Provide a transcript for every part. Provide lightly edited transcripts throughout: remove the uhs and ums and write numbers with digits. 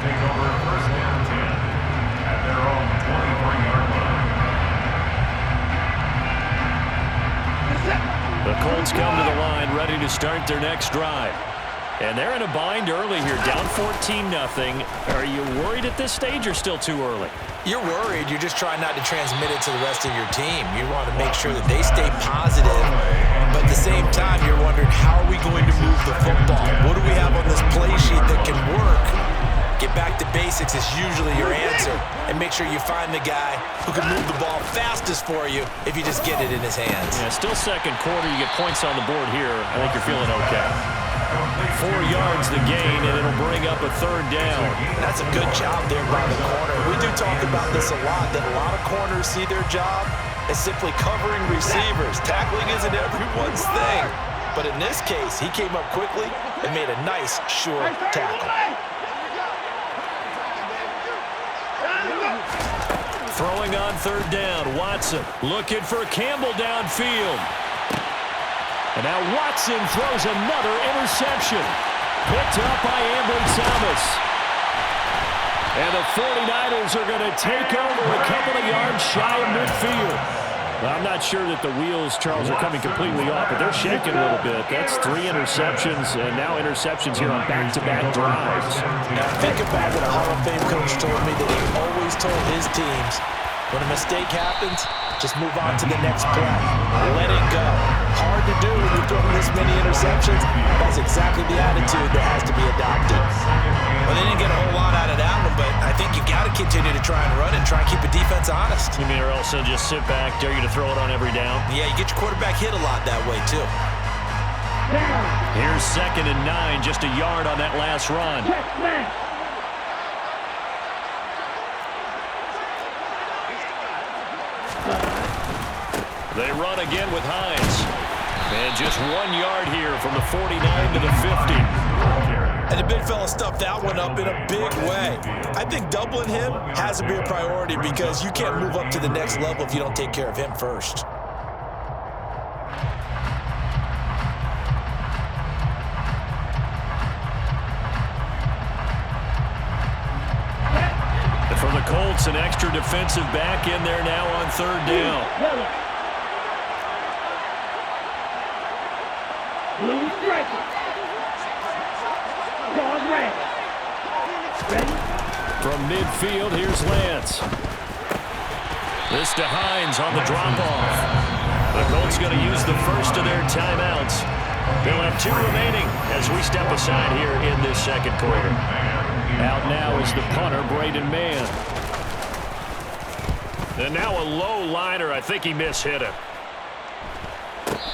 take over first down 10 at their own 23-yard line. The Colts come to the line ready to start their next drive. And they're in a bind early here, down 14-0. Are you worried at this stage or still too early? You're worried. You're just trying not to transmit it to the rest of your team. You want to make sure that they stay positive. But at the same time, you're wondering, how are we going to move the football? What do we have on this play sheet that can work? Get back to basics is usually your answer. And make sure you find the guy who can move the ball fastest for you if you just get it in his hands. Yeah, still second quarter. You get points on the board here. I think you're feeling okay. 4 yards the gain, and it'll bring up a third down. That's a good job there by the corner. We do talk about this a lot, that a lot of corners see their job as simply covering receivers. Tackling isn't everyone's thing. But in this case, he came up quickly and made a nice, sure tackle. Throwing on third down, Watson looking for Campbell downfield. And now Watson throws another interception. Picked up by Ambry Thomas. And the 49ers are going to take over a couple of yards shy of midfield. Well, I'm not sure that the wheels, Charles, are coming completely off, but they're shaking a little bit. That's 3 interceptions, and now interceptions here on back-to-back drives. Now, think about what a Hall of Fame coach told me that he always told his teams, when a mistake happens, just move on to the next play. Let it go. Hard to do when you're throwing this many interceptions. That's exactly the attitude that has to be adopted. Well, they didn't get a whole lot out of that one, but I think you got to continue to try and run and try and keep the defense honest. You mean, or else they'll just sit back, dare you to throw it on every down? Yeah, you get your quarterback hit a lot that way, too. Here's 2nd and 9, just a yard on that last run. They run again with Hines. And just 1 yard here from the 49 to the 50. And the big fella stuffed that one up in a big way. I think doubling him has to be a priority because you can't move up to the next level if you don't take care of him first. For the Colts, an extra defensive back in there now on third down. From midfield, here's Lance. This to Hines on the drop-off. The Colts going to use the first of their timeouts. They'll have 2 remaining as we step aside here in this second quarter. Out now is the punter, Braden Mann. And now a low liner. I think he mishit it.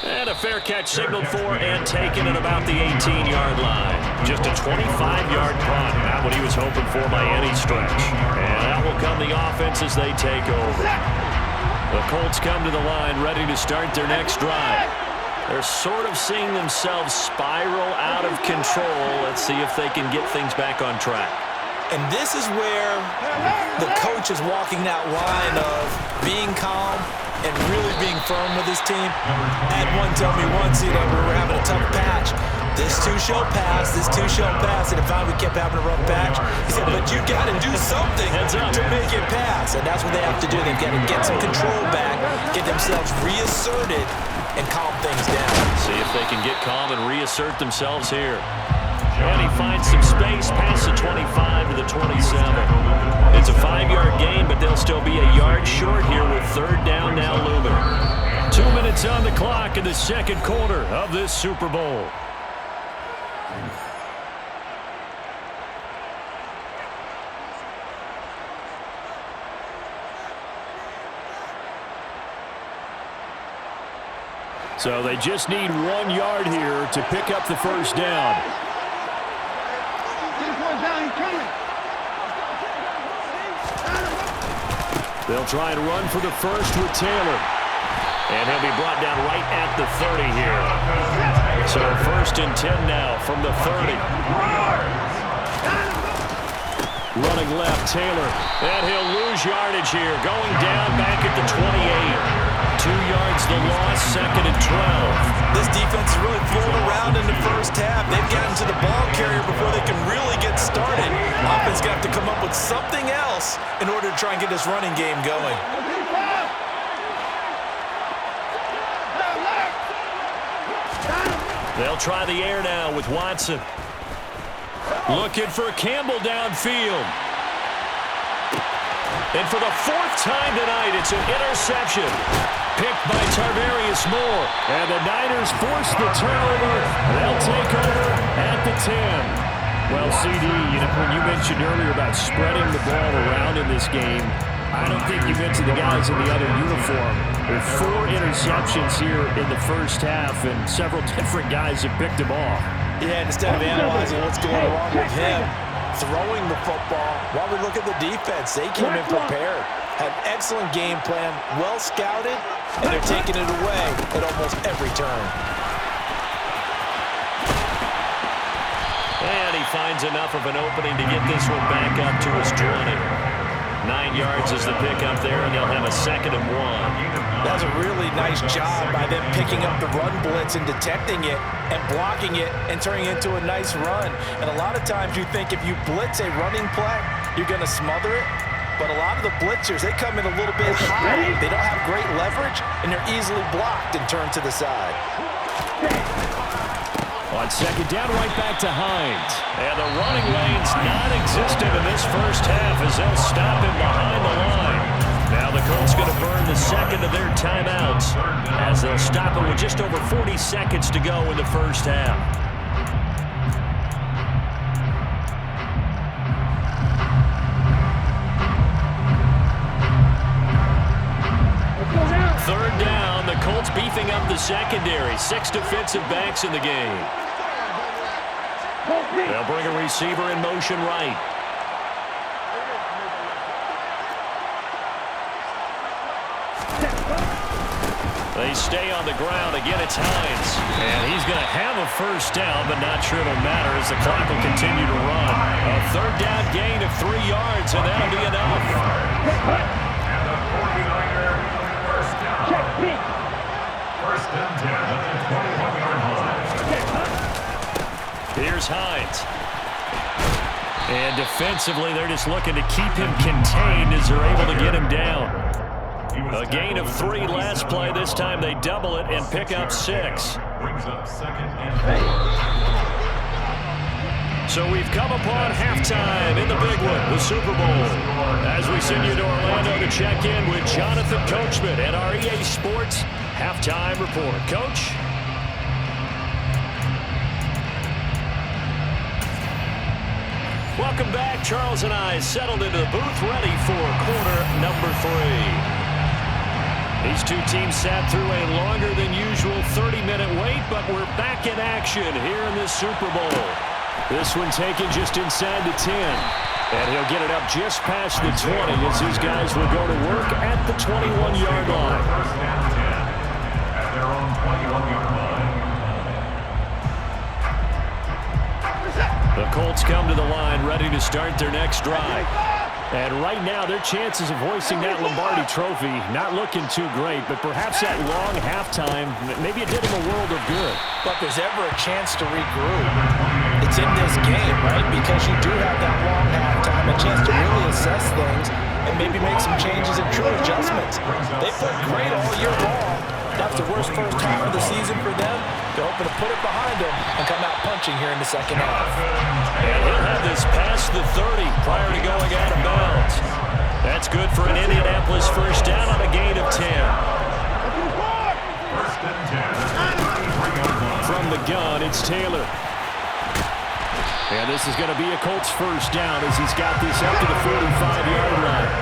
And a fair catch signaled for and taken at about the 18-yard line. Just a 25-yard punt. Not what he was hoping for by any stretch. And that will come the offense as they take over. The Colts come to the line ready to start their next drive. They're sort of seeing themselves spiral out of control. Let's see if they can get things back on track. And this is where the coach is walking that line of being calm and really being firm with his team. I had one tell me once, we were having a tough patch. This too shall pass, this too shall pass. And if we kept having a rough patch, he said, but you got to do something to make it pass. And that's what they have to do. They've got to get some control back, get themselves reasserted, and calm things down. See if they can get calm and reassert themselves here. And he finds some space past the 25 to the 27. It's a 5-yard gain, but they'll still be a yard short here with third down now looming. 2 minutes on the clock in the second quarter of this Super Bowl. So they just need 1 yard here to pick up the first down. They'll try and run for the first with Taylor. And he'll be brought down right at the 30 here. So 1st and 10 now from the 30. Running left, Taylor. And he'll lose yardage here. Going down back at the 28. 2 yards the loss, 2nd and 12. This defense is really fooling around in the first half. They've gotten to the ball carrier before they can really get started. Offense got to something else in order to try and get this running game going. They'll try the air now with Watson. Looking for Campbell downfield. And for the fourth time tonight, it's an interception. Picked by Tarvarius Moore. And the Niners force the turnover. They'll take over at the 10. Well, CD, when you mentioned earlier about spreading the ball around in this game, I don't think you mentioned the guys in the other uniform. There are 4 interceptions here in the first half, and several different guys have picked them off. Yeah, instead of analyzing what's going wrong with him, throwing the football, while we look at the defense, they came in prepared, had an excellent game plan, well scouted, and they're taking it away at almost every turn. And he finds enough of an opening to get this one back up to his 20. 9 yards is the pickup there, and they'll have a 2nd and 1. That was a really nice job by them picking up the run blitz and detecting it and blocking it and turning it into a nice run. And a lot of times you think if you blitz a running play, you're going to smother it. But a lot of the blitzers, they come in a little bit high. They don't have great leverage, and they're easily blocked and turned to the side. On 2nd down, right back to Hines. And the running lane's non-existent in this first half as they'll stop him behind the line. Now the Colts going to burn the 2nd of their timeouts as they'll stop him with just over 40 seconds to go in the first half. Third down, the Colts beefing up the secondary. 6 defensive backs in the game. They'll bring a receiver in motion right. They stay on the ground. Again, it's Hines. And he's going to have a first down, but not sure it'll matter as the clock will continue to run. A 3rd down gain of 3 yards, and that'll be enough. And the 49er first down. First and 10 at the 21-yard line. Here's Hines. And defensively, they're just looking to keep him contained as they're able to get him down. A gain of 3 last play. This time they double it and pick up 6. Brings up 2nd and 4. So we've come upon halftime in the big one, the Super Bowl. As we send you to Orlando to check in with Jonathan Coachman and our EA Sports Halftime Report. Coach? Welcome back. Charles and I settled into the booth ready for quarter number 3. These two teams sat through a longer than usual 30-minute wait, but we're back in action here in this Super Bowl. This one taken just inside the 10. And he'll get it up just past the 20 as his guys will go to work at the 21-yard line. First and 10 at their own 21-yard line. The Colts come to the line ready to start their next drive. And right now, their chances of hoisting that Lombardi trophy not looking too great, but perhaps that long halftime, maybe it did them a world of good. But if there's ever a chance to regroup, it's in this game, right? Because you do have that long halftime, a chance to really assess things and maybe make some changes and true adjustments. They played great all year long. That's the worst first half of the season for them. They're hoping to put it behind them and come out punching here in the second half. And he'll have this past the 30 prior to going out of bounds. That's good for an Indianapolis first down on a gain of 10. First and 10. From the gun, it's Taylor. And this is going to be a Colts first down as he's got this up to the 45-yard line.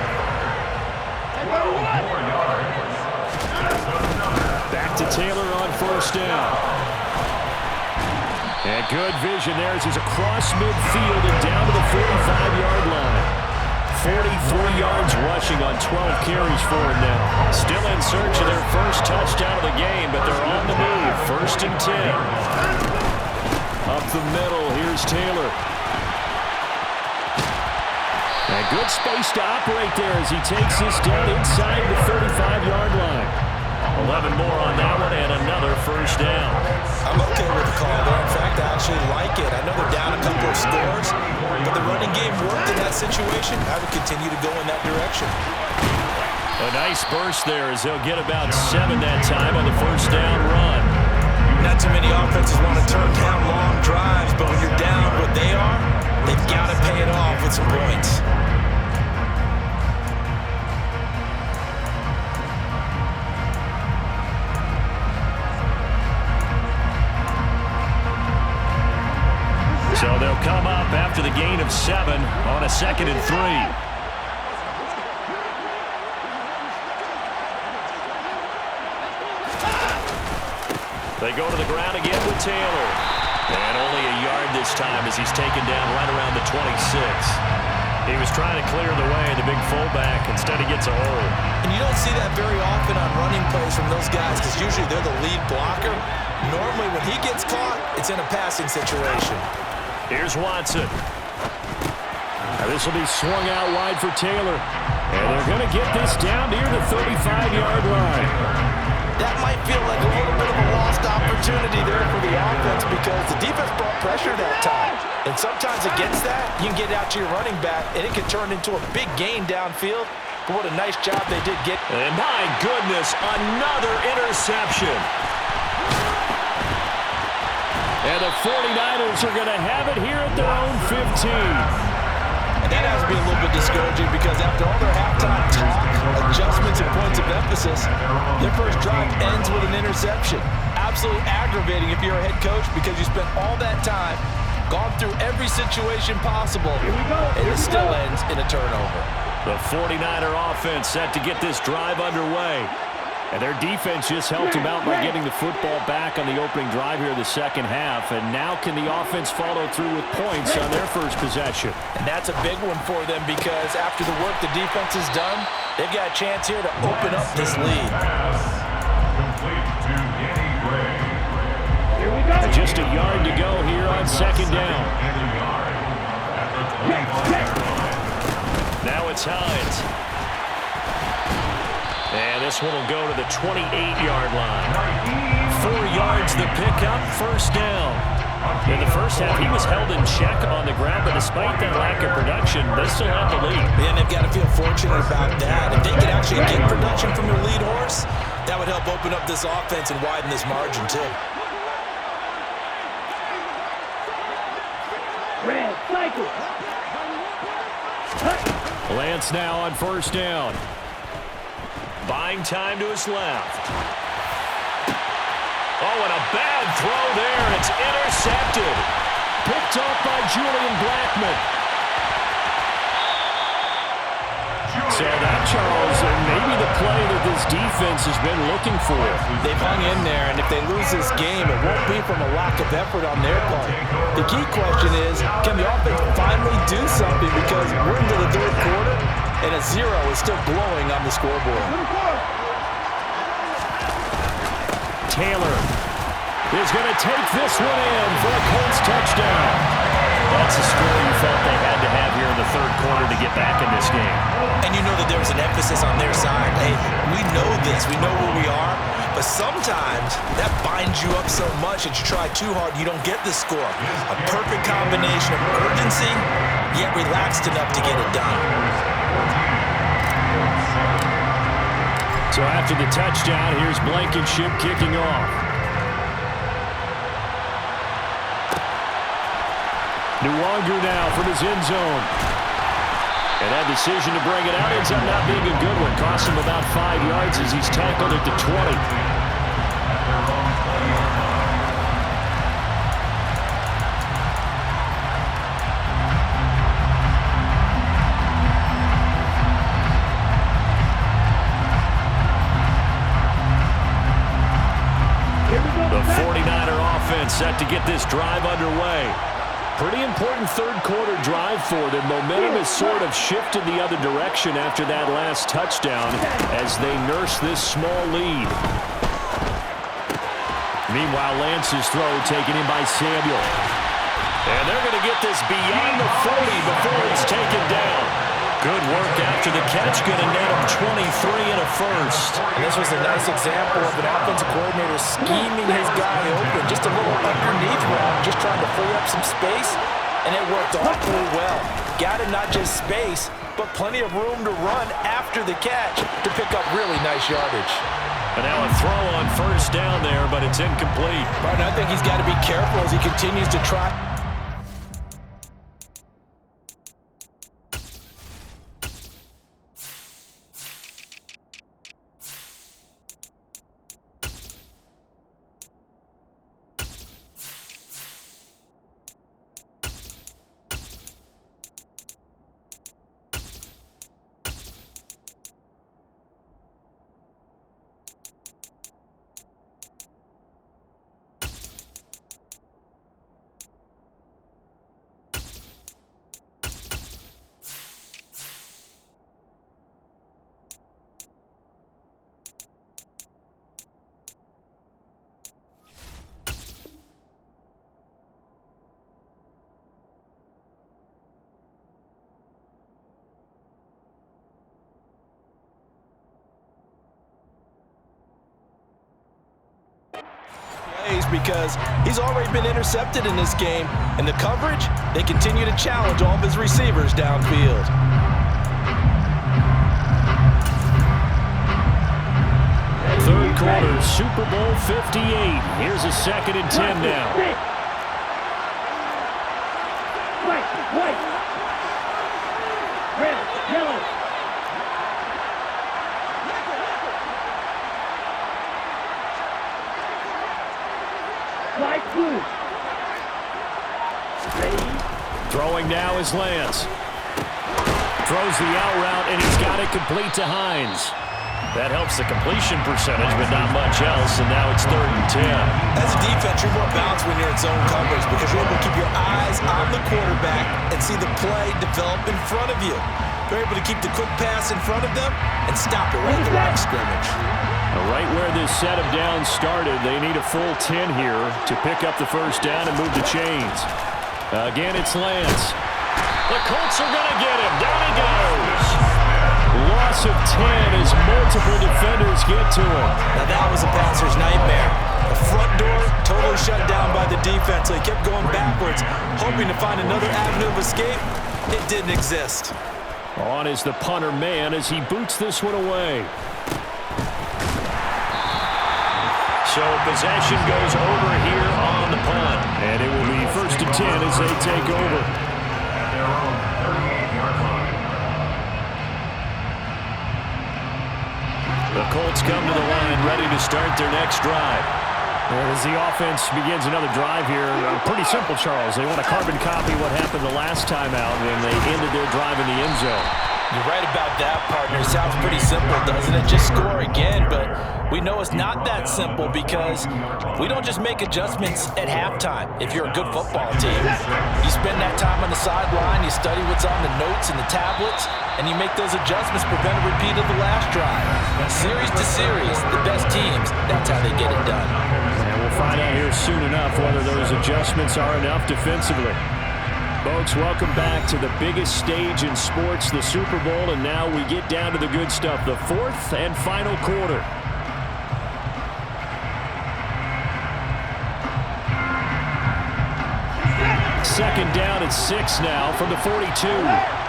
Back to Taylor on first down. And good vision there as he's across midfield and down to the 45-yard line. 43 yards rushing on 12 carries for him now. Still in search of their first touchdown of the game, but they're on the move. First and 10. Up the middle, here's Taylor. And good space to operate there as he takes this down inside the 35-yard line. 11 more on that one and another first down. I'm okay with the call there. In fact, I actually like it. I know they're down a couple of scores, but the running game worked in that situation, I would continue to go in that direction. A nice burst there as he'll get about 7 that time on the first down run. Not too many offenses want to turn down long drives, but when you're down what they are, they've got to pay it off with some points. So they'll come up after the gain of 7 on a 2nd and 3. They go to the ground again with Taylor. And only a yard this time as he's taken down right around the 26. He was trying to clear the way, the big fullback. Instead, he gets a hole. And you don't see that very often on running plays from those guys because usually they're the lead blocker. Normally, when he gets caught, it's in a passing situation. Here's Watson. Now this will be swung out wide for Taylor. And they're going to get this down near the 35-yard line. That might feel like a little bit of a lost opportunity there for the offense because the defense brought pressure that time. And sometimes against that, you can get out to your running back, and it can turn into a big gain downfield. But what a nice job they did get. And my goodness, another interception. And the 49ers are going to have it here at their own 15. And that has to be a little bit discouraging because after all their halftime talk, adjustments, and points of emphasis, their first drive ends with an interception. Absolutely aggravating if you're a head coach because you spent all that time, gone through every situation possible, and it still ends in a turnover. The 49er offense set to get this drive underway. And their defense just helped him out by getting the football back on the opening drive here in the second half. And now can the offense follow through with points on their first possession? And that's a big one for them because after the work the defense has done, they've got a chance here to open up this lead. And just a yard to go here on second down. Now it's Hines. And this one will go to the 28-yard line. 4 yards the pickup, first down. In the first half, he was held in check on the ground, but despite that lack of production, they still have the lead. And they've got to feel fortunate about that. If they can actually get production from their lead horse, that would help open up this offense and widen this margin, too. Red cycle. Lance now on first down. Buying time to his left. Oh, and a bad throw there. It's intercepted. Picked off by Julian Blackmon. So that, Charles, maybe the play that this defense has been looking for. They've hung in there, and if they lose this game, it won't be from a lack of effort on their part. The key question is, can the offense finally do something because we're into the third quarter, and a 0 is still glowing on the scoreboard. Taylor is going to take this one in for a Colts touchdown. That's a score you felt they had to have here in the third quarter to get back in this game. And you know that there was an emphasis on their side. Hey, we know this. We know where we are. But sometimes that binds you up so much that you try too hard, you don't get the score. A perfect combination of urgency, yet relaxed enough to get it done. So after the touchdown, here's Blankenship kicking off. Nwangu now from his end zone. And that decision to bring it out ends up not being a good one. Cost him about 5 yards as he's tackled at the 20. The 49er offense set to get this drive underway. Pretty important third quarter drive for them. Momentum has sort of shifted the other direction after that last touchdown as they nurse this small lead. Meanwhile, Lance's throw taken in by Samuel. And they're going to get this beyond the 40 before it's taken down. Good work after the catch, going to net him 23 and a first. And this was a nice example of an offensive coordinator scheming his guy open. Just a little underneath route, just trying to free up some space. and it worked awfully well. Got him not just space, but plenty of room to run after the catch to pick up really nice yardage. And now a throw on first down there, but it's incomplete. But I think he's got to be careful as he continues to try. Because he's already been intercepted in this game, and the coverage, they continue to challenge all of his receivers downfield. Third quarter, Super Bowl 58. Here's a 2nd and 10 now. White. Red, yellow. Throwing now is Lance. Throws the out route, and he's got it complete to Hines. That helps the completion percentage, but not much else, and now it's 3rd and 10. As a defense, you're more balanced when you're in zone coverage because you're able to keep your eyes on the quarterback and see the play develop in front of you. They're able to keep the quick pass in front of them and stop it right at the line of scrimmage. Right where this set of downs started, they need a full 10 here to pick up the first down and move the chains. Again, it's Lance. The Colts are going to get him. Down he goes. Loss of 10 as multiple defenders get to him. Now that was a passer's nightmare. The front door totally shut down by the defense, so he kept going backwards, hoping to find another avenue of escape. It didn't exist. On is the punter man as he boots this one away. So possession goes over here on the punt. And it will be 1st and 10 as they take over. At their own 38-yard line. The Colts come to the line ready to start their next drive. As the offense begins another drive here, pretty simple, Charles. They want to carbon copy what happened the last time out when they ended their drive in the end zone. You're right about that, partner. It sounds pretty simple, doesn't it? Just score again, but we know it's not that simple because we don't just make adjustments at halftime. If you're a good football team, you spend that time on the sideline, you study what's on the notes and the tablets, and you make those adjustments, prevent a repeat of the last drive. Series to series, the best teams, that's how they get it done. And we'll find out here soon enough whether those adjustments are enough defensively. Folks, welcome back to the biggest stage in sports, the Super Bowl, and now we get down to the good stuff, the 4th and final quarter. Second down at 6 now from the 42.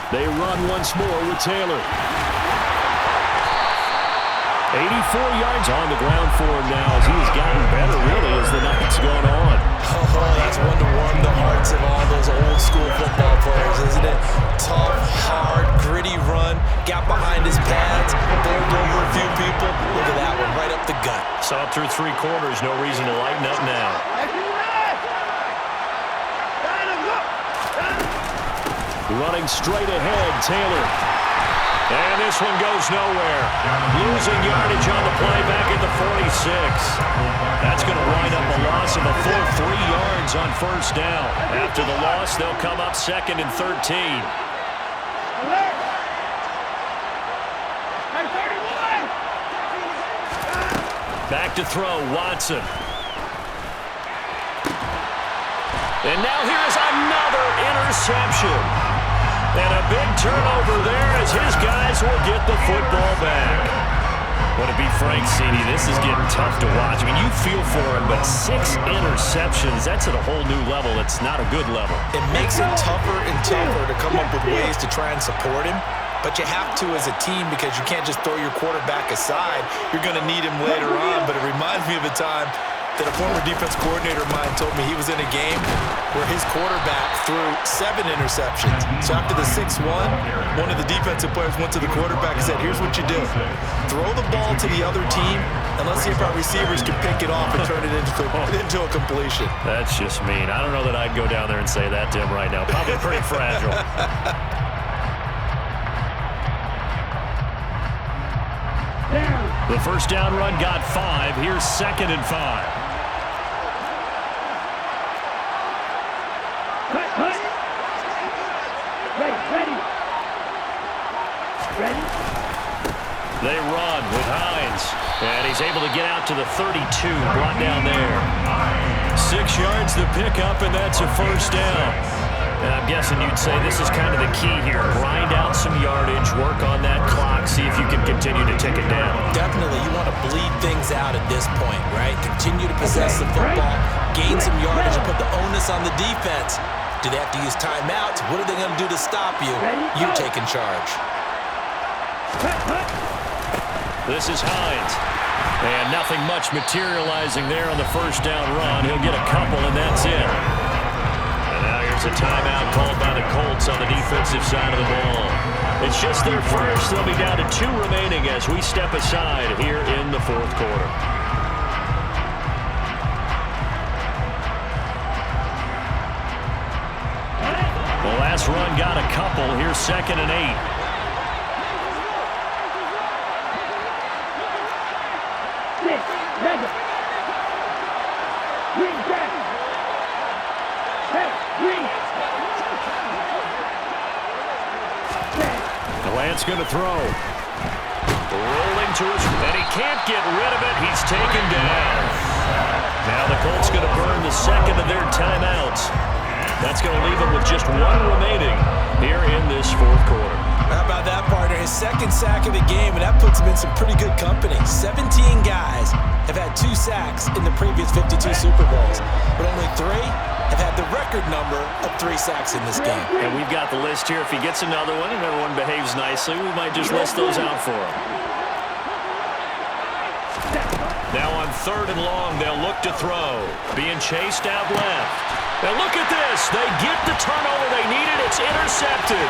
They run once more with Taylor. 84 yards on the ground for him now as he's gotten better, really, as the night's gone on. Oh, that's one to warm the hearts of all those old school football players, isn't it? Tough, hard, gritty run, got behind his pads, bowled over a few people. Look at that one, right up the gut. Saw it through 3 quarters, no reason to lighten up now. Running straight ahead, Taylor. And this one goes nowhere. Losing yardage on the play back at the 46. That's going to wind up a loss of a full 3 yards on first down. After the loss, they'll come up 2nd and 13. Back to throw, Watson. And now here's another interception. And a big turnover there as his guys will get the football back. Want to be frank, CD, this is getting tough to watch. I mean, you feel for him, but 6 interceptions, that's at a whole new level. It's not a good level. It makes it tougher and tougher to come up with ways to try and support him. But you have to as a team because you can't just throw your quarterback aside. You're going to need him later on. But it reminds me of a time that a former defense coordinator of mine told me he was in a game where his quarterback threw 7 interceptions. So after the 6-1, one of the defensive players went to the quarterback and said, here's what you do. Throw the ball to the other team, and let's see if our receivers can pick it off and turn it into a completion. That's just mean. I don't know that I'd go down there and say that to him right now. Probably pretty fragile. The first down run got 5. Here's 2nd and 5. Ready? They run with Hines, and he's able to get out to the 32, brought down there. 6 yards the pickup, and that's a first down. And I'm guessing you'd say this is kind of the key here. Grind out some yardage, work on that clock, see if you can continue to tick it down. Definitely, you want to bleed things out at this point, right? Continue to possess the football, gain some yardage, and put the onus on the defense. Do they have to use timeouts? What are they going to do to stop you? You taking charge. This is Hines. And nothing much materializing there on the first down run. He'll get a couple, and that's it. And now here's a timeout called by the Colts on the defensive side of the ball. It's just their first. They'll be down to 2 remaining as we step aside here in the 4th quarter. The last run got a couple. Here's 2nd and 8. Lance going to throw. Rolling to his, and he can't get rid of it. He's taken down. Now the Colts going to burn the 2nd of their timeouts. That's going to leave them with just 1 remaining here in this 4th quarter. How about that, partner? His 2nd sack of the game, and that puts him in some pretty good company. 17 guys have had 2 sacks in the previous 52 Super Bowls, but only 3 have had the record number of 3 sacks in this game. And we've got the list here. If he gets another one and everyone behaves nicely, we might just list those out for him. Now on 3rd and long, they'll look to throw. Being chased out left. Now look at this. They get the turnover they needed. It's intercepted.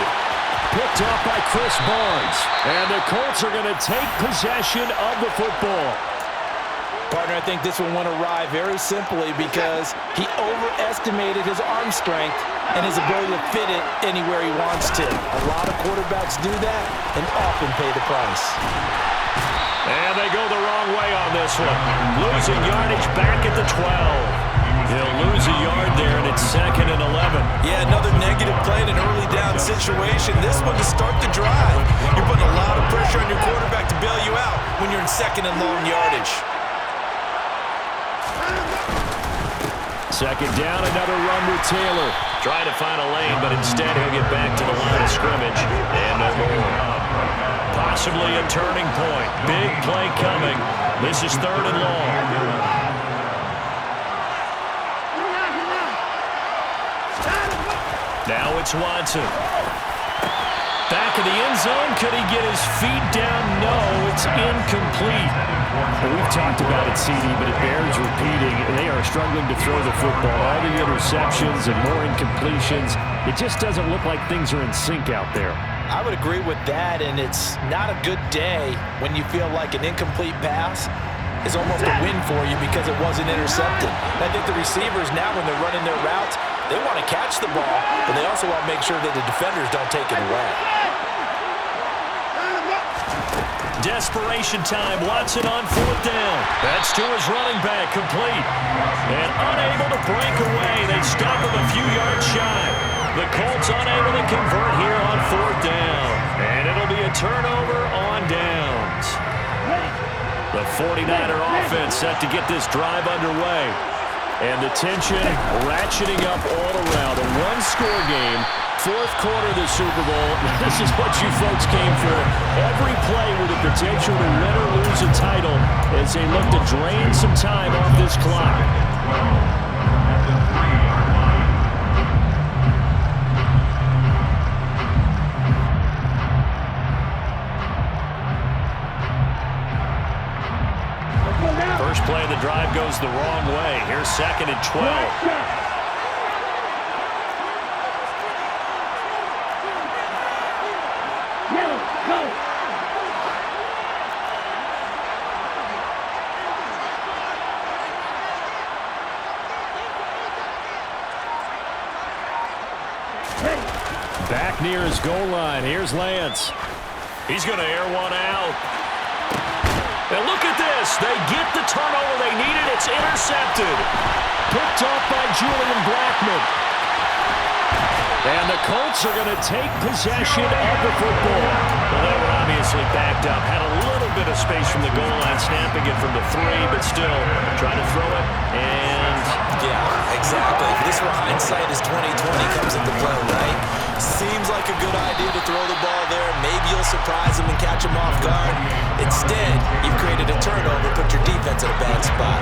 Picked up by Chris Barnes. And the Colts are going to take possession of the football. Partner, I think this one went awry very simply because he overestimated his arm strength and his ability to fit it anywhere he wants to. A lot of quarterbacks do that and often pay the price. And they go the wrong way on this one. Losing yardage back at the 12. He'll lose a yard there, and it's 2nd and 11. Yeah, another negative play in an early down situation. This one to start the drive. You're putting a lot of pressure on your quarterback to bail you out when you're in 2nd and long yardage. 2nd down, another run with Taylor. Trying to find a lane, but instead he'll get back to the line of scrimmage. And no more. Possibly a turning point. Big play coming. This is 3rd and long. Now it's Watson. Back of the end zone. Could he get his feet down? No, it's incomplete. Well, we've talked about it, CD, but it bears repeating. They are struggling to throw the football. All the interceptions and more incompletions. It just doesn't look like things are in sync out there. I would agree with that, and it's not a good day when you feel like an incomplete pass is almost a win for you because it wasn't intercepted. And I think the receivers now, when they're running their routes, they want to catch the ball, but they also want to make sure that the defenders don't take it away. Desperation time. Watson on 4th down. That's to his running back, complete. And unable to break away. They stop him a few yards shy. The Colts unable to convert here on 4th down. And it'll be a turnover on downs. The 49er offense set to get this drive underway. And the tension ratcheting up all around. A 1-score game Fourth quarter of the Super Bowl. This is what you folks came for. Every play with the potential to win or lose a title as they look to drain some time off this clock. First play of the drive goes the wrong way. Here's 2nd and 12. Back near his goal line. Here's Lance. He's going to air one out. And look at this. They get the turnover they needed. It's intercepted. Picked off by Julian Blackmon. And the Colts are going to take possession of the football. Well, they were obviously backed up. Had a little bit of space from the goal line, snapping it from the 3, but still trying to throw it. And yeah, exactly. If this were hindsight as 2020 comes into play, right? Seems like a good idea to throw the ball there. Maybe you'll surprise them and catch them off guard. Instead, you've created a turnover, put your defense in a bad spot.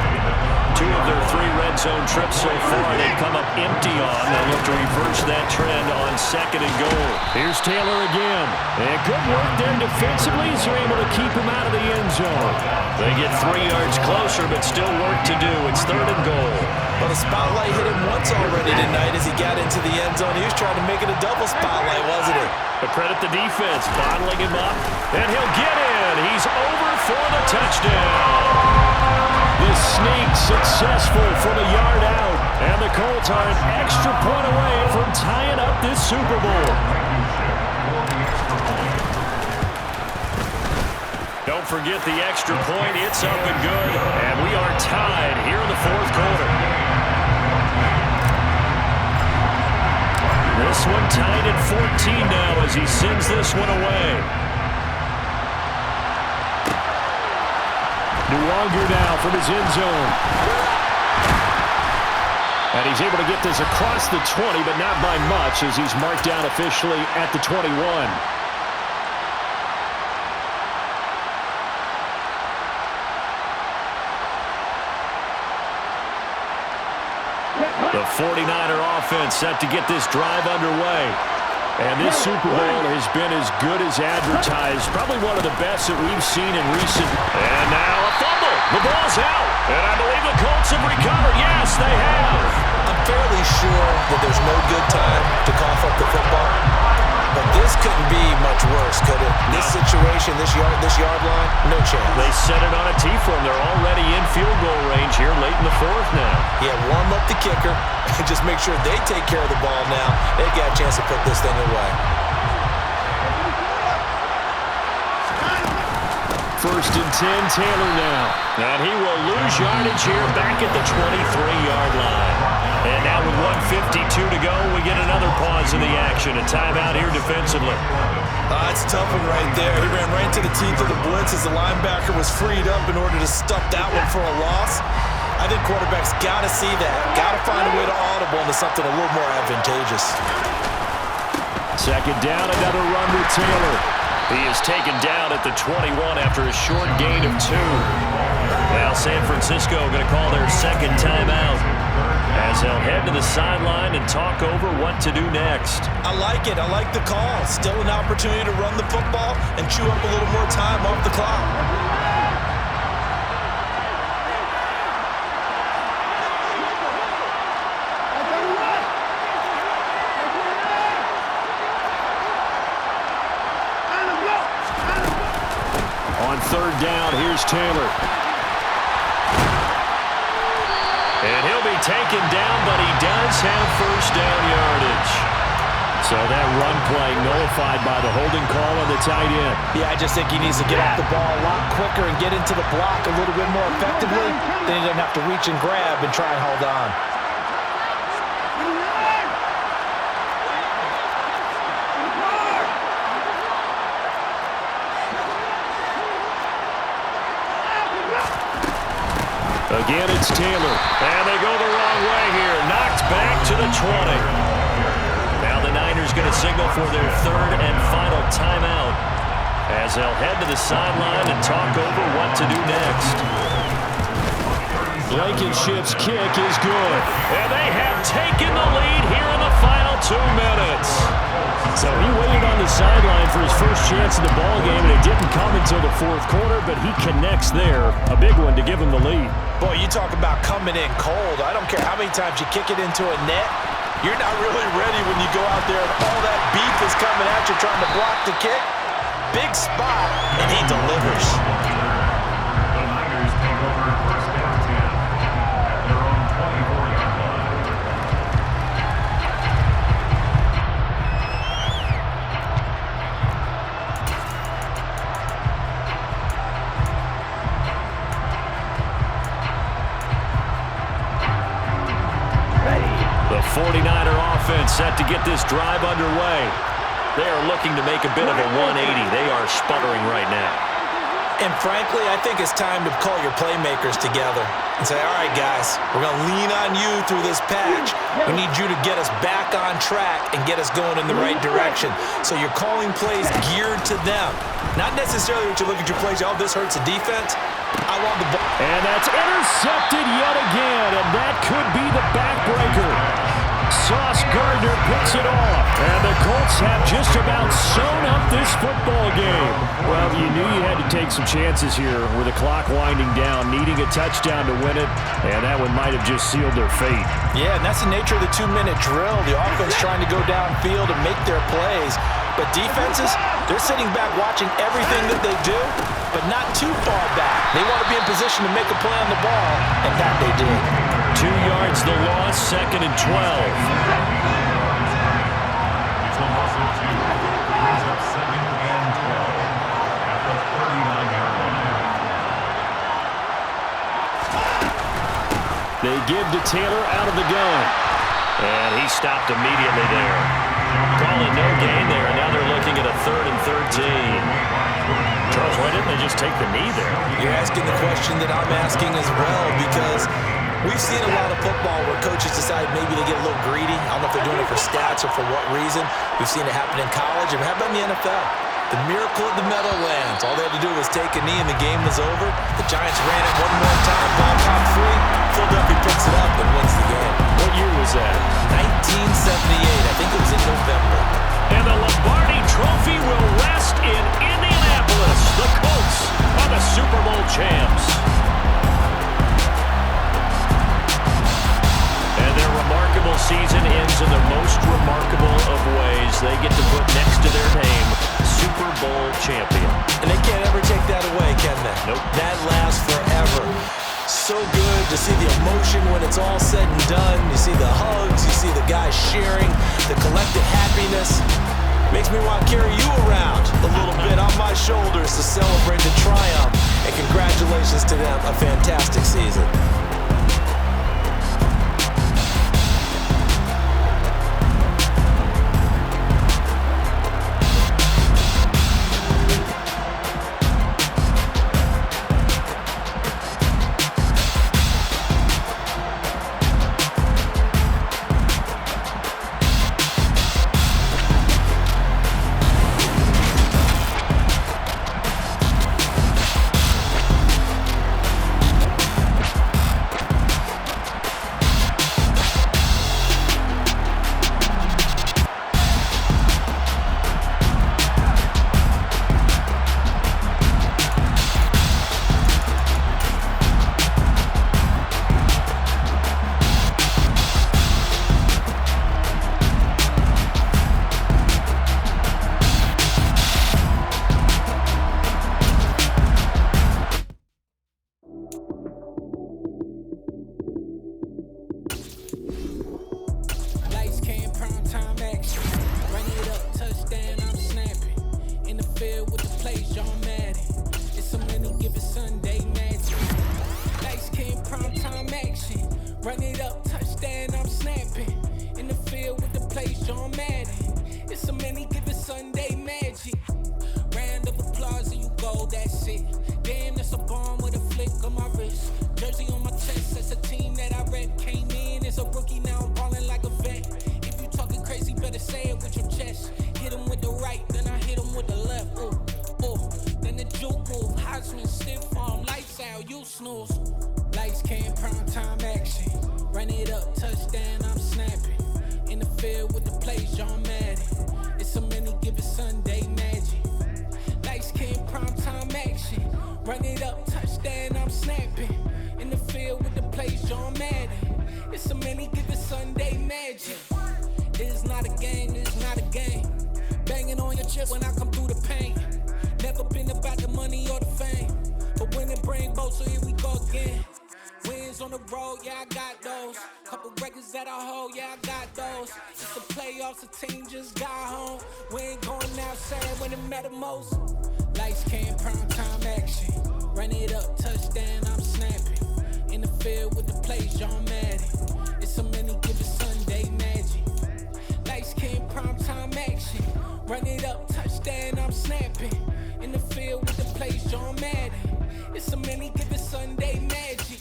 2 of their 3 red zone trips so far, they've come up empty on. They'll look to reverse that trend on 2nd and goal. Here's Taylor again. And good work there defensively as they're able to keep him out of the end zone. They get 3 yards closer, but still work to do. It's 3rd and goal. Well, the spotlight hit him once already tonight as he got into the end zone. He was trying to make it a double spotlight, wasn't it? But credit the defense, bottling him up, and he'll get in. He's over for the touchdown. The sneak successful from a yard out, and the Colts are an extra point away from tying up this Super Bowl. Don't forget the extra point. It's up and good, and we are tied here in the 4th quarter. This one tied at 14 now as he sends this one away. Nuwanger now from his end zone. And he's able to get this across the 20, but not by much as he's marked down officially at the 21. The 49er offense set to get this drive underway. And this Super Bowl has been as good as advertised. Probably one of the best that we've seen in recent. And now a fumble. The ball's out. And I believe the Colts have recovered. Yes, they have. I'm fairly sure that there's no good time to cough up the football. But this couldn't be much worse, could it? This situation, this yard line, no chance. They set it on a tee for him. They're already in field goal range here late in the 4th now. Yeah, warm up the kicker and just make sure they take care of the ball now. They've got a chance to put this thing away. 1st and 10, Taylor now. And he will lose yardage here back at the 23-yard line. And now with 1:52 to go, we get another pause in the action. A timeout here defensively. That's a tough one right there. He ran right to the teeth of the blitz as the linebacker was freed up in order to stuff that one for a loss. I think quarterbacks got to see that. Got to find a way to audible into something a little more advantageous. 2nd down, another run with Taylor. He is taken down at the 21 after a short gain of 2. Now San Francisco going to call their 2nd timeout as they'll head to the sideline and talk over what to do next. I like it. I like the call. Still an opportunity to run the football and chew up a little more time off the clock. On 3rd down, here's Taylor. And he'll be taken down, but he does have 1st down yardage. So that run play nullified by the holding call on the tight end. Yeah, I just think he needs to get off the ball a lot quicker and get into the block a little bit more effectively. Then he doesn't have to reach and grab and try and hold on. Again, it's Taylor. And they go the wrong way here. Knocked back to the 20. Now the Niners going to signal for their third and final timeout as they'll head to the sideline and talk over what to do next. Blankenship's kick is good. And they have taken the lead here in the final 2 minutes. So he waited on the sideline for his first chance in the ballgame, and it didn't come until the fourth quarter, but he connects there. A big one to give him the lead. Boy, you talk about coming in cold. I don't care how many times you kick it into a net. You're not really ready when you go out there and all that beef is coming at you trying to block the kick. Big spot, and he delivers. The Niners take over first down 10 at their own 24-yard line. The 49er offense set to get this drive underway. They are looking to make a bit of a 180. They are sputtering right now. And frankly, I think it's time to call your playmakers together and say, all right, guys, we're going to lean on you through this patch. We need you to get us back on track and get us going in the right direction. So you're calling plays geared to them. Not necessarily that you look at your plays, oh, this hurts the defense. I want the ball. And that's intercepted yet again, and that could be the backbreaker. Sauce Gardner picks it off, and the Colts have just about sewn up this football game. Well, you knew you had to take some chances here with the clock winding down, needing a touchdown to win it, and that one might have just sealed their fate. Yeah, and that's the nature of the 2-minute drill. The offense trying to go downfield and make their plays. But defenses, they're sitting back watching everything that they do, but not too far back. They want to be in position to make a play on the ball, and that they did. 2 yards the loss, 2nd and 12. It's a loss of 2. Brings up 2nd and 12 at the 39-yard line. They give to Taylor out of the gun. And he stopped immediately there. Calling no gain there, and now they're looking at a 3rd and 13. Charles, why didn't they just take the knee there? You're asking the question that I'm asking as well, because we've seen a lot of football where coaches decide maybe they get a little greedy. I don't know if they're doing it for stats or for what reason. We've seen it happen in college, and how about in the NFL? The miracle of the Meadowlands. All they had to do was take a knee, and the game was over. The Giants ran it one more time, ball popped free. Philadelphia picks it up and wins the game. What year was that? 1978. I think it was in November. And the Lombardi Trophy will rest in Indianapolis. The Colts are the Super Bowl champs. And their remarkable season ends in the most remarkable of ways. They get to put next to their name, Super Bowl champion. And they can't ever take that away, can they? Nope. That lasts forever. So good to see the emotion when it's all said and done. You see the hugs, you see the guys sharing, the collective happiness. Makes me want to carry you around a little bit on my shoulders to celebrate the triumph. And congratulations to them, a fantastic season. Run it up, touchdown, I'm snapping. In the field with the plays, John Madden. It's so many, give it Sunday magic. Round of applause and you go, that's it. Damn, that's a bomb with a flick on my wrist. Jersey on my chest, that's a team that I rep. Came in as a rookie, now I'm ballin' like a vet. If you talking crazy, better say it with your chest. shots when stiff arm, lights out, you snooze. Lights came, prime time action. Run it up, touchdown, I'm snapping. In the field with the plays, John Madden. It's a many given Sunday magic. Lights came, prime time action. Run it up, touchdown, I'm snapping. In the field with the plays, John Madden. It's a many given Sunday magic. It's not a game, it's not a game. Banging on your chest when I come through the pain. Never been about the money or the fame. But when it bring both, so here we go again. Wins on the road, yeah, I got those. Couple records that I hold, yeah, I got those. It's the playoffs, the team just got home. We ain't going outside when it matter most. Lights came, prime time action. Run it up, touchdown, I'm snapping. In the field with the plays, John Madden. It's a many given Sunday magic. Lights came, prime time action. Run it up, touchdown, I'm snapping. In the field with the plays, John Madden. It's a many given Sunday magic.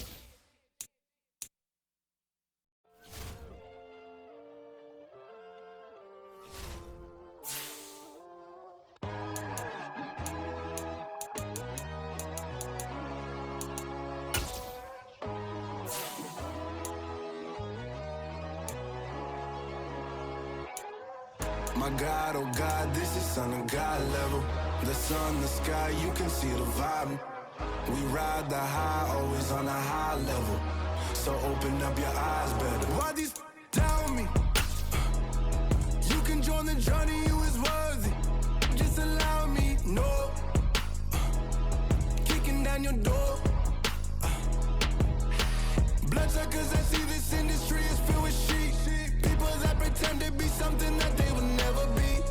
My God, oh God, this is Son of God level. The sun, the sky, you can see the vibe. We ride the high, always on a high level. So open up your eyes better. Why these tell me? You can join the journey, you is worthy. Just allow me, no. Kicking down your door. Bloodsuckers, I see this industry is filled with sheep. People that pretend to be something that they will never be.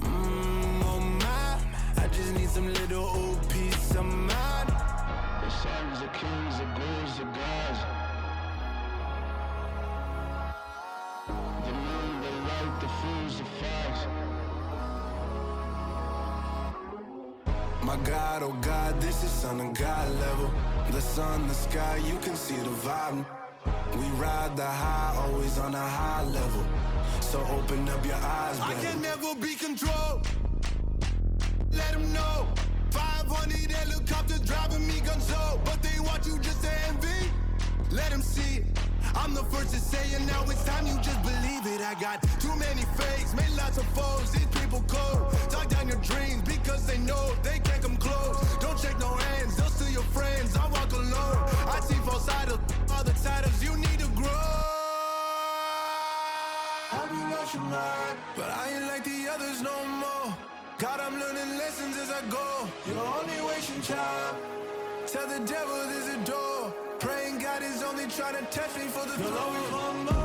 Oh my, I just need some little old peace of mind. The sons, the kings, the ghouls, the gods. The moon, the light, the fools, the facts. My God, oh God, this is Son of God level. The sun, the sky, you can see the vibe. We ride the high, always on a high level. So open up your eyes, baby. I can never be controlled. Let them know. 500 helicopters driving me gunso. But they want you just to envy. Let them see it. I'm the first to say it, now it's time you just believe it. I got too many fakes, made lots of foes. These people cold. Talk down your dreams because they know they can't come close. Don't check no hands, they'll steal your friends. I walk alone. I see false idols, other titles. You need to grow. Have you lost your mind? But I ain't like the others no more. God, I'm learning lessons as I go. You're only wasting time. Tell the devil there's a door. Praying God is only trying to test me for the You'll always want more.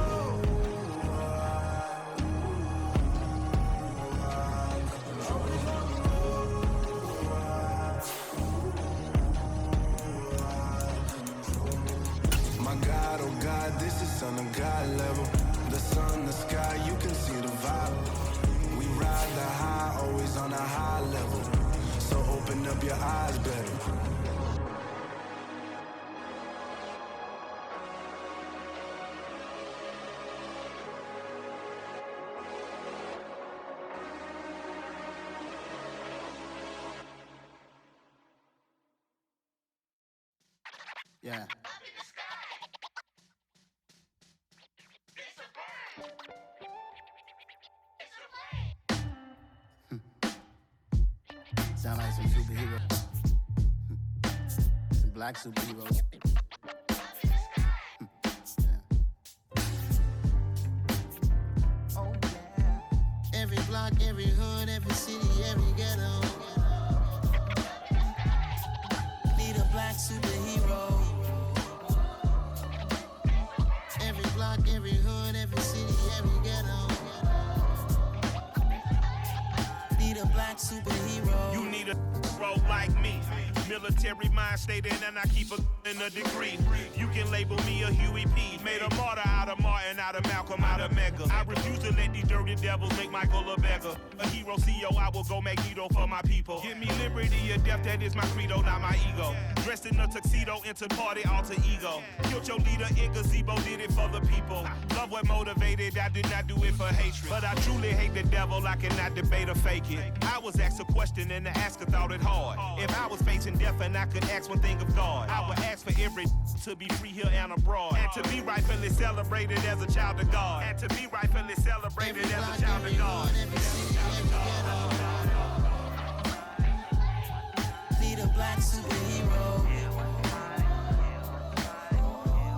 My God, oh God, this is Son of God level. The sun, the sky, you can see the vibe. We ride the high, always on a high level. So open up your eyes better. Yeah. Up in the sky. It's a bird. It's a plane. Sound like some superhero. Some black superheroes. Yeah. Oh yeah. Every block, every hood, every city, every ghetto. Need a black superhero. Every block, every hood, every city, every ghetto. Need a black superhero. You need a bro like me. Military mind stated, and I keep in a degree. You can label me a Huey P. Made a martyr out of Martin, out of Malcolm, out of Mega. I refuse to let these dirty devils make Michael a beggar. A hero CEO, I will go Magneto for my people. Give me liberty or death, that is my credo, not my ego. Dressed in a tuxedo, into party, alter ego. Killed your leader in gazebo, did it for the people. Love what motivated, I did not do it for hatred. But I truly hate the devil, I cannot debate or fake it. I was asked a question and the asker thought it hard. If I was facing death and I could ask one thing of God, I would ask for every to be free here and abroad. And to be rightfully celebrated as a child of God. And to be rightfully celebrated as a child of God. Need a black superhero.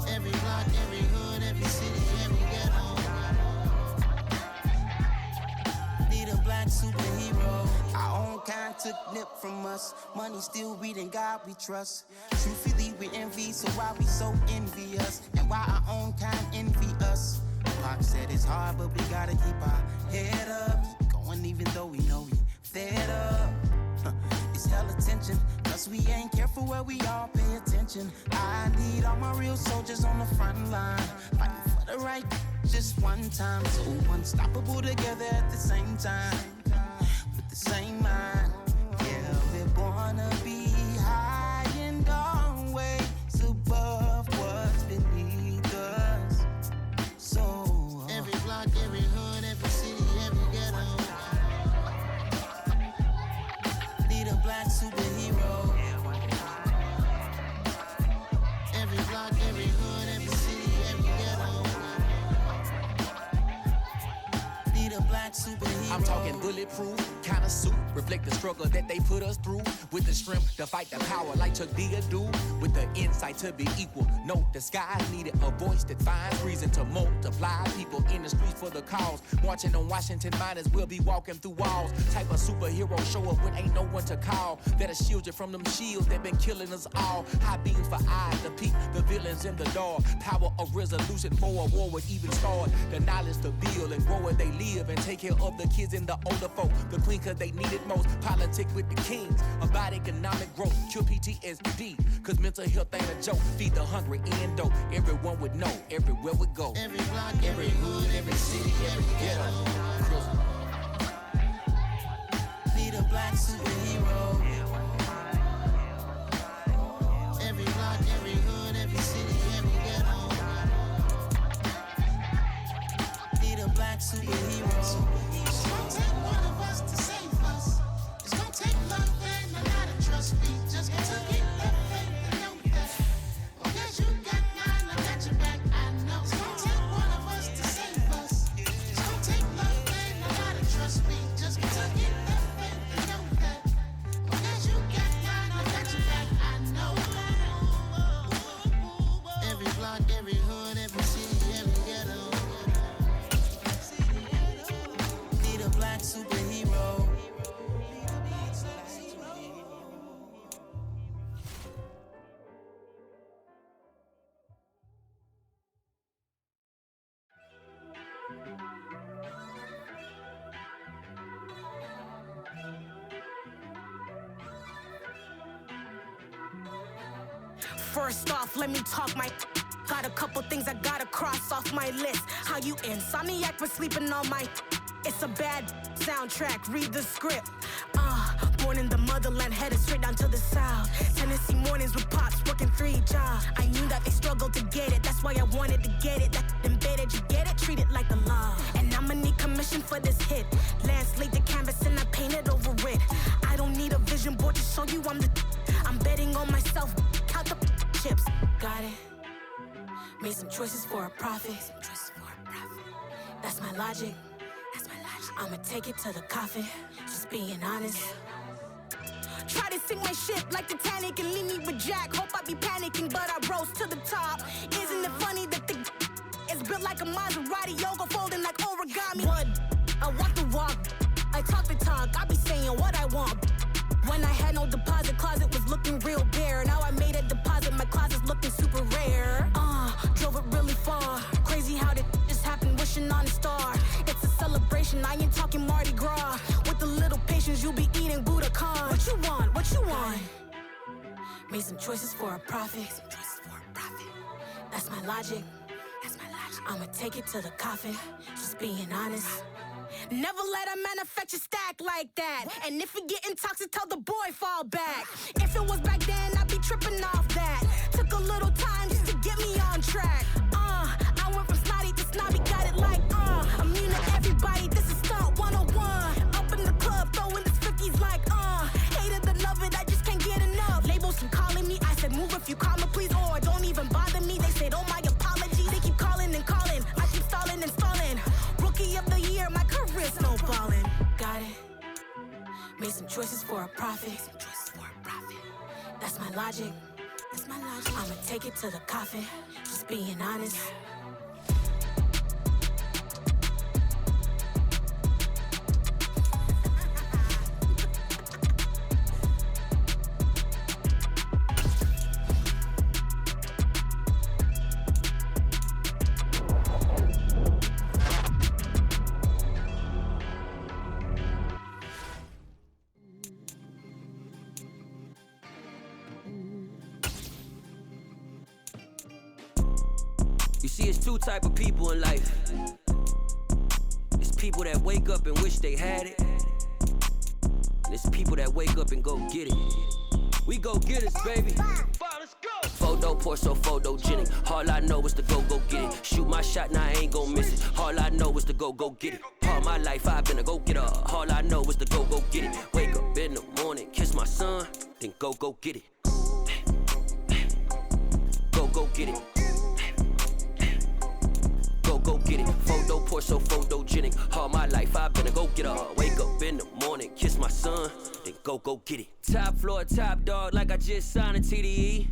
Every block, every hood, every city, every ghetto. Need a black superhero. Our own kind took nip from us. Money still reading God we trust. Truthfully we envy, so why we so envious? And why our own kind envy us? Pac said it's hard, but we gotta keep our head up. Going even though we know we fed up. It's hell attention, cause we ain't careful where we all pay attention. I need all my real soldiers on the front line, fighting for the right just one time. So unstoppable together at the same time, with the same mind. Yeah, we're born to be high and always above what's beneath us. So every block, every hood, every city, every ghetto. Need a black superhero. Every block, every hood, every city, every ghetto. Need a black superhero. I'm talking bulletproof kind of suit, reflect the struggle that they put us through. With the strength to fight the power like Chuck D do. With the insight to be equal. Note the sky needed a voice that finds reason to multiply. People in the streets for the cause. Marching on Washington, might as well be walking through walls. Type of superhero show up when ain't no one to call. That'll shield you from them shields that been killing us all. High beams for eyes to peek the villains in the dark. Power of resolution for a war would even start. The knowledge to build and grow where they live and take care of the kids and the older folk. The queen cause they need it most. Politic with the kings about economic growth. Cure PTSD cause mental health ain't a joke. Feed the hungry and dope. Everyone would know everywhere we go. Every block, every hood, every city, every ghetto. Need a black superhero. Every block, every hood, every city, every ghetto. Need a black superhero. It's gonna take one of us to save us. It's gonna take love and a lot of trust. We just got to get that faith and know that. Oh, yes, you got mine, I got your back, I know. It's gonna take one of us to save us. It's gonna take love and a lot of trust. We just got to get that faith and know that. Oh, yes, you got mine, I got your back, I know. Every block, every hood, every city, every ghetto. Need a black superhero. First off, let me talk my. Got a couple things I gotta cross off my list. How you insomniac for sleeping on my. It's a bad soundtrack, read the script. Born in the motherland, headed straight down to the south. Tennessee mornings with pops, working 3 jobs. I knew that they struggled to get it, that's why I wanted to get it. That embedded, you get it, treat it like the law. And I'ma need commission for this hit. Lance laid the canvas and I painted over it. I don't need a vision board to show you I'm betting on myself, count the chips. Got it. Made some choices for a profit. That's my logic. I'ma take it to the coffin. Just being honest. Try to sink my ship like Titanic and leave me with Jack. Hope I be panicking, but I rose to the top. Isn't it funny that the is built like a Maserati, yoga folding like origami? What? I walk the walk, I talk the talk. I be saying what I want. When I had no deposit, closet was looking real bare. Now I made a deposit, my closet's looking super rare. Drove it really far. Crazy how did just happen, wishing on a star. It's a celebration, I ain't talking Mardi Gras. With a little patience, you'll be eating Budokan. What you want? What you want? Made some choices for a profit. That's my logic. I'ma take it to the coffin. Just being honest. Never let a manufacture stack like that. And if it getting toxic, tell the boy fall back. If it was back then, I'd be tripping off that. Took a little time just to get me on track. I went from snotty to snobby, got it like immune to everybody, this is stunt 101. Up in the club, throwing this 50s like hate it or love it, I just can't get enough. Labels keep calling me, I said move if you call me please, or don't even bother me. They said oh my apologies, they keep calling and calling, I keep stalling and stalling. Rookie of the year, my career snowballing. Got it. Made some choices for a profit. That's my logic. I'ma take it to the coffin. Just being honest. You see, it's two type of people in life. It's people that wake up and wish they had it. And it's people that wake up and go get it. We go get it, baby. Let's go. Photo poor, so photogenic. All I know is to go get it. Shoot my shot, now I ain't gon' miss it. All I know is to go get it. All my life I've been a go-getter. All I know is to go get it. Wake up in the morning, kiss my son, then go get it. Go get it. Go get it. Photo poor, so photogenic. All my life I've been a go-getter. Wake up in the morning, kiss my son, then go get it. Top floor, top dog, like I just signed a TDE.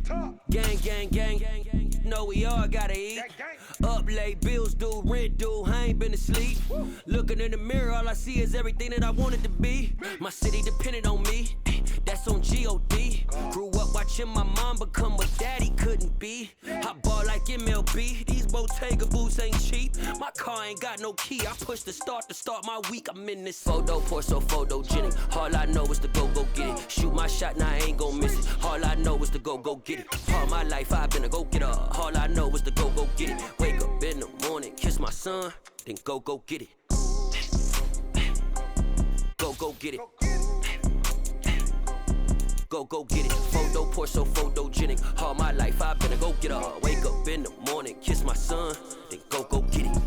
Gang. Know we all gotta eat. Up late, bills due, rent due, I ain't been asleep. Looking in the mirror, all I see is everything that I wanted to be. My city depended on me, that's on G.O.D. Grew up watching my mom become what daddy couldn't be. I ball like MLB, these Bottega boots ain't cheap. My car ain't got no key, I push the start to start my week. I'm in this photo poor, so photogenic. All I know is to go get it. Shoot my shot, now I ain't gon' miss it. All I know is to go get it. All my life I've been a go-getter. All I know is to go get it. Wake up in the morning, kiss my son, then go get it. Go get it. Go get it. Photo poor, so photogenic. All my life I've been a go-getter. Wake up in the morning, kiss my son, then go get it.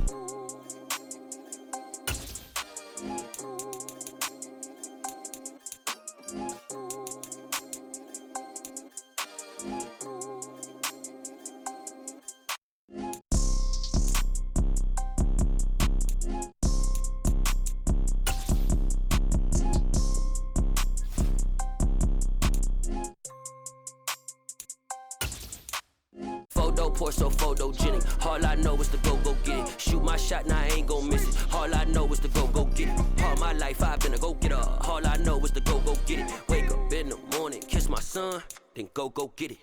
Photo poor, so photogenic. All I know is to go get it. Shoot my shot, now I ain't gon' miss it. All I know is to go get it. All my life I've been a go-getter. All I know is to go get it. Wake up in the morning, kiss my son, then go get it.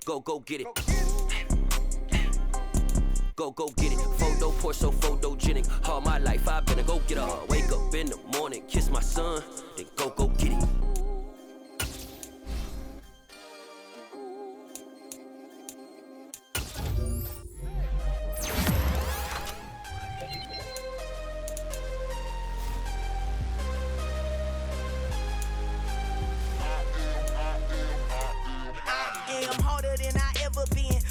Go get it. Go get it. Photo poor, so photogenic. All my life I've been a go-getter. Wake up in the morning, kiss my son, then go get it.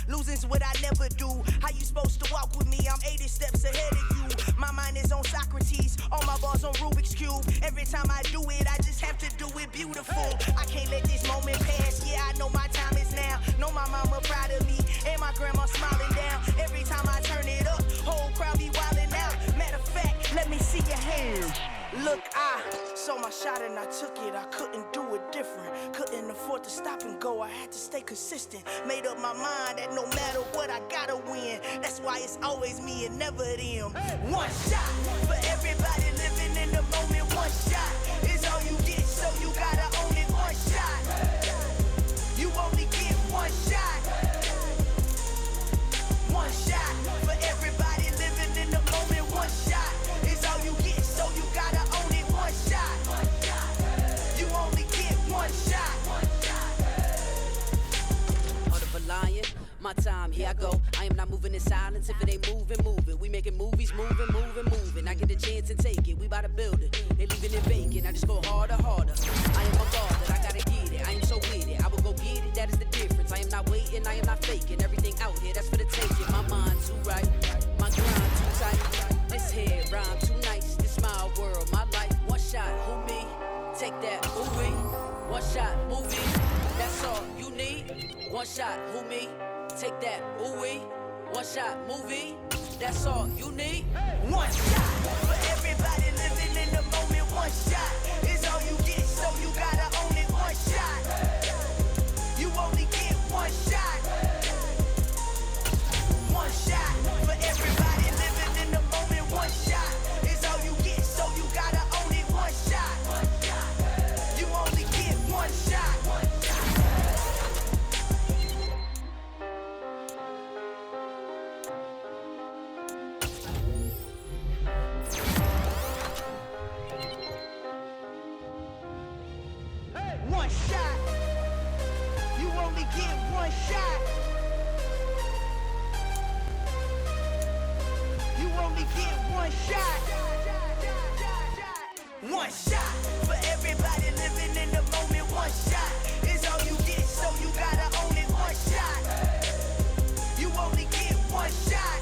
Losing's what I never do. How you supposed to walk with me? I'm 80 steps ahead of you. My mind is on Socrates, all my balls on Rubik's Cube. Every time I do it, I just have to do it beautiful. I can't let this moment pass. Yeah, I know my time is now. Know my mama proud of me, and my grandma smiling down. Every time I turn it up, whole crowd be wildin' out. Matter of fact, let me see your hands. Look, I saw my shot and I took it. I couldn't do it different. Couldn't afford to stop and go. I had to stay consistent. Made up my mind that no matter what, I gotta win. That's why it's always me and never them. One shot for everybody living in the moment. One shot is all you get, so you gotta own it. One shot. You only get one shot. One shot for everybody living in the moment. One shot is all you get, so you gotta own it. One shot. You only get one shot. my time, here I go. I am not moving in silence. If it ain't moving, move it. We making movies, moving. I get the chance and take it. We bout to build it. They leaving it vacant. I just go harder. I am a ball I gotta get it. I am so with it. I will go get it. That is the difference. I am not waiting. I am not faking. Everything out here, that's for the taking. My mind too right. My grind too tight. This head rhyme too nice. This my world, my life. One shot, who me? Take that, who we? One shot, movie. That's all you need. One shot, who me? Take that, who we? One shot, movie. That's all you need. One shot for everybody living in the moment. One shot is all you get, so you gotta own it. One shot. You only get one shot. One shot for everybody living in the moment. One shot is all you get, so you gotta own it. One shot. You only get one shot. One shot. You only get one shot. You only get one shot. One shot for everybody living in the moment. One shot is all you get, so you gotta own it. One shot. You only get one shot.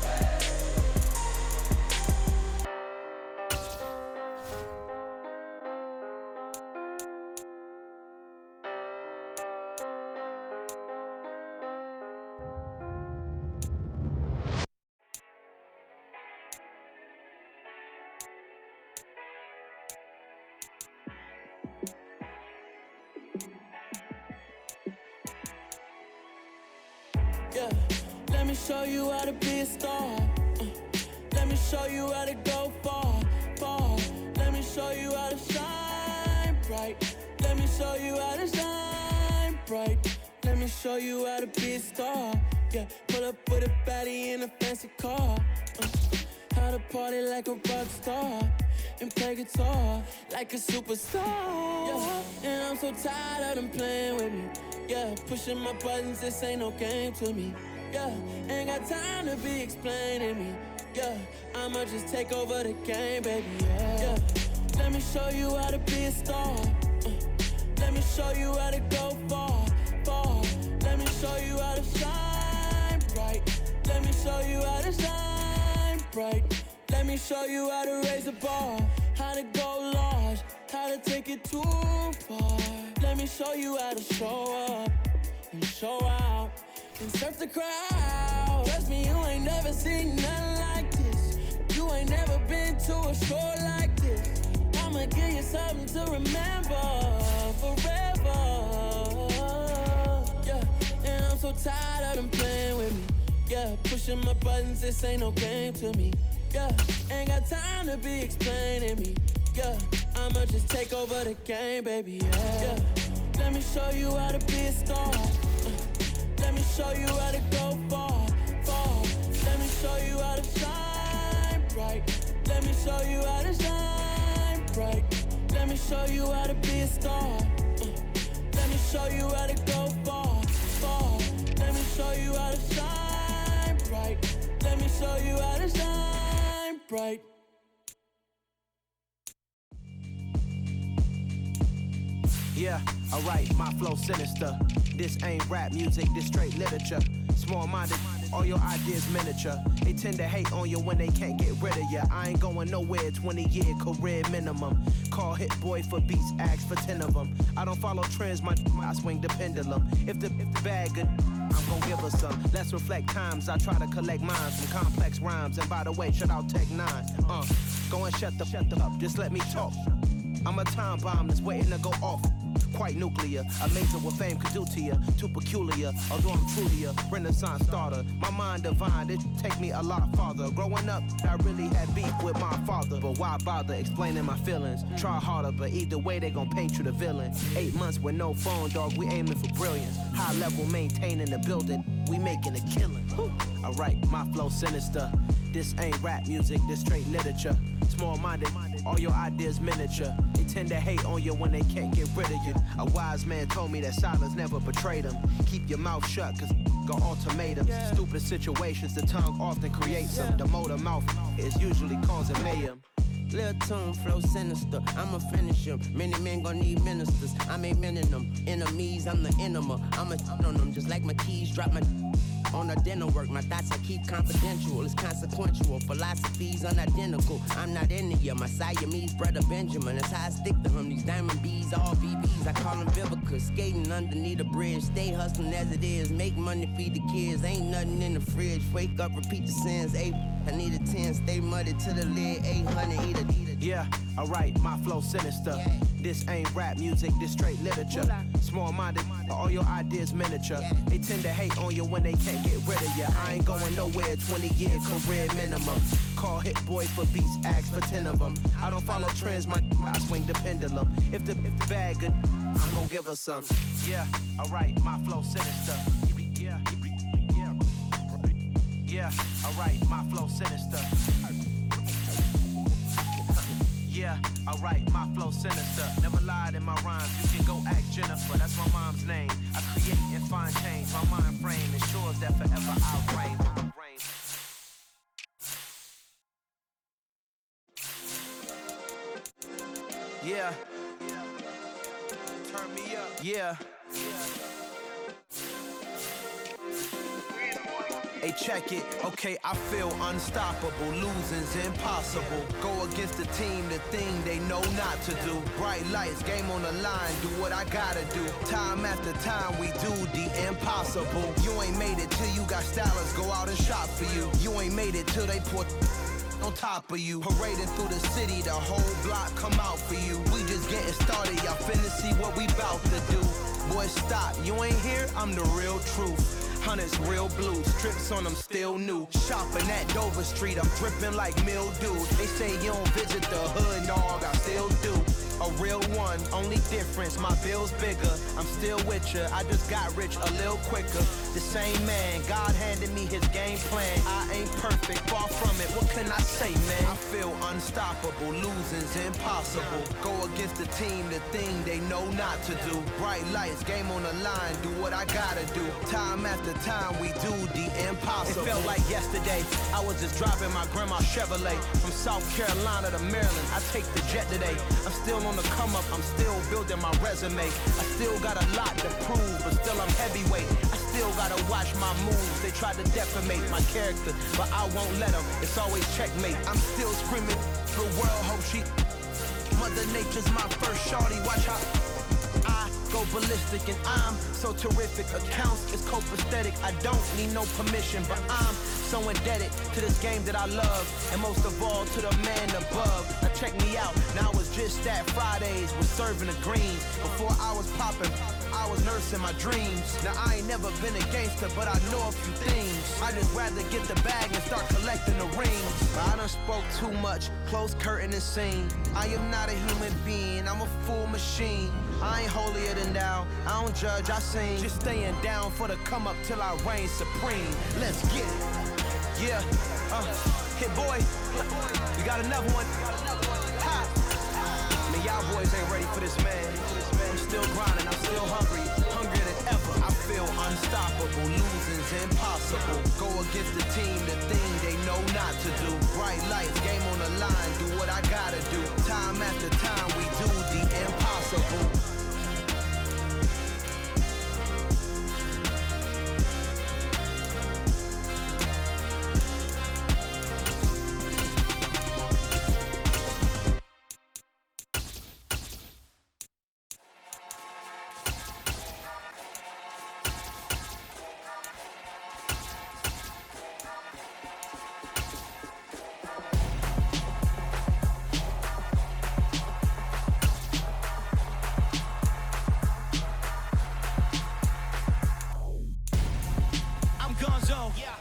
Yeah, let me show you how to be a star. Let me show you how to go far. Let me show you how to shine bright. Let me show you how to shine bright. Let me show you how to be a star. Yeah, pull up with a baddie in a fancy car. How to party like a rock star and play guitar like a superstar. Yeah, and I'm so tired of them playing with me. Yeah, pushing my buttons, this ain't no game to me. Yeah, ain't got time to be explaining me. Yeah, I'ma just take over the game, baby. Yeah, let me show you how to be a star. Let me show you how to go far. Let me show you how to shine bright. Let me show you how to shine bright. Let me show you how to raise a bar, how to go large, how to take it too far. Let me show you how to show up and show out and surf the crowd. Trust me, you ain't never seen nothing like this. You ain't never been to a show like this. I'ma give you something to remember forever. Yeah, and I'm so tired of them playing with me. Yeah, pushing my buttons, this ain't no game to me. Yeah, ain't got time to be explaining me. Yeah, I'ma just take over the game, baby. Yeah, let me show you how to be a star. Let me show you how to go far. Let me show you how to shine bright. Let me show you how to shine bright. Let me show you how to be a star. Let me show you how to go far. Let me show you how to shine bright. Let me show you how to shine bright. Yeah, alright, my flow sinister. This ain't rap music, this straight literature. Small-minded, all your ideas miniature. They tend to hate on you when they can't get rid of you. I ain't going nowhere, 20-year career minimum. Call Hit Boy for beats, ask for 10 of them. I don't follow trends, I swing the pendulum. If the bag good, I'm gon' give her some. Let's reflect times, I try to collect minds from complex rhymes. And by the way, shout out Tech 9. Go and shut the up, just let me talk. I'm a time bomb that's waiting to go off. Quite nuclear, amazing what fame could do to you. Too peculiar, although I'm truly a Renaissance starter. My mind divine, it take me a lot farther. Growing up, I really had beef with my father. But why bother explaining my feelings? Try harder, but either way they gon' paint you the villain. 8 months with no phone, dog, we aiming for brilliance. High level maintaining the building, we making a killing. Alright, my flow sinister. This ain't rap music, this straight literature. Small-minded, all your ideas miniature. They tend to hate on you when they can't get rid of you. A wise man told me that silence never betrayed him. Keep your mouth shut, cause got ultimatums. Stupid situations, the tongue often creates them. The motor mouth is usually causing mayhem. Lil' tune, flow sinister, I'ma finish him. Many men gon' need ministers, I'm a men in them. Enemies, I'm the enema, I'ma on them. Just like my keys, drop my on a dinner work. My thoughts I keep confidential, it's consequential. Philosophies unidentical, I'm not into you. My Siamese brother Benjamin, that's how I stick to him. These diamond bees, all BBs, I call them Vivica. Skating underneath a bridge, stay hustling as it is. Make money, feed the kids, ain't nothing in the fridge. Wake up, repeat the sins, I need a 10, stay muddy to the lid, 800, eat a. Yeah, alright, my flow sinister. This ain't rap music, this straight literature. Small-minded, all your ideas miniature. They tend to hate on you when they can't get rid of you. I ain't going nowhere, 20-year career minimum. Call hit boys for beats, ask for 10 of them. I don't follow trends, I swing the pendulum. If the bag good, I'm gon' give her some. Yeah, alright, my flow sinister. Yeah, alright, my flow sinister. Yeah, alright, my flow sinister. Never lied in my rhymes, you can go ask Jennifer, that's my mom's name. I create and find change, my mind frame ensures that forever I'll reign. Yeah. Turn me up. Yeah. Hey, check it. Okay, I feel unstoppable. Losing's impossible. Go against the team, the thing they know not to do. Bright lights, game on the line. Do what I gotta do. Time after time, we do the impossible. You ain't made it till you got stylists go out and shop for you. You ain't made it till they put on top of you. Parading through the city, the whole block come out for you. We just getting started, y'all finna see what we bout to do. Boy, stop, you ain't here, I'm the real truth. Hunters, real blues, strips on them still new. Shopping at Dover Street, I'm dripping like mildew. They say you don't visit the hood, dog, I still do. A real one, only difference, my bill's bigger. I'm still with ya, I just got rich a little quicker. The same man, God handed me his game plan. I ain't perfect, far from it, what can I say, man? I feel unstoppable, losing's impossible. Go against the team, the thing they know not to do. Bright lights, game on the line, do what I gotta do. Time after time, we do the impossible. It felt like yesterday, I was just driving my grandma's Chevrolet. From South Carolina to Maryland, I take the jet today. I'm still on the come up, I'm still building my resume. I still got a lot to prove, but still I'm heavyweight. I still gotta watch my moves. They try to defamate my character, but I won't let them. It's always checkmate. I'm still screaming, the world hope she. Mother Nature's my first shorty. Watch how I go ballistic, and I'm so terrific. Accounts is copacetic. I don't need no permission, but I'm so indebted to this game that I love, and most of all to the man above. Now check me out, now it's just that Fridays was serving the greens. Before I was popping, I was nursing my dreams. Now I ain't never been a gangster, but I know a few things. I just rather get the bag and start collecting the rings. But I done spoke too much, close curtain and scene. I am not a human being, I'm a full machine. I ain't holier than thou, I don't judge, I sing. Just staying down for the come up till I reign supreme. Let's get it. Yeah, hit boy, we got another one. Ha! Man, y'all boys ain't ready for this, man. I'm still grinding, I'm still hungry, hungrier than ever. I feel unstoppable, losing's impossible. Go against the team, the thing they know not to do. Bright lights, game on the line, do what I gotta do. Time after time, we do the impossible.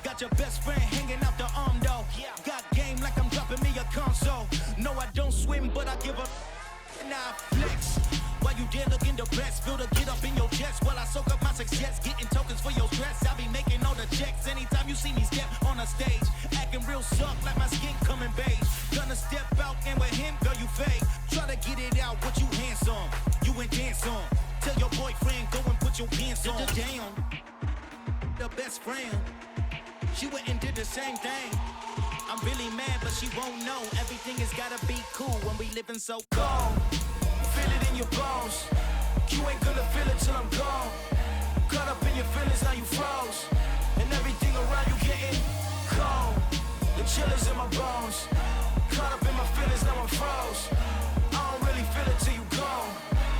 Got your best friend hanging out the arm though. Got game like I'm dropping me a console. No, I don't swim, but I give up. Nah, flex. While you there looking the best, feel the get up in your chest while I soak up my success, getting tokens for your stress. I be making all the checks anytime you see me step on a stage, acting real soft like my skin coming beige. Gonna step out and with him, girl, you dance on. Tell your boyfriend, go and put your pants on. Down, the best friend. She went and did the same thing. I'm really mad, but she won't know. Everything has gotta be cool when we living so cold. Feel it in your bones.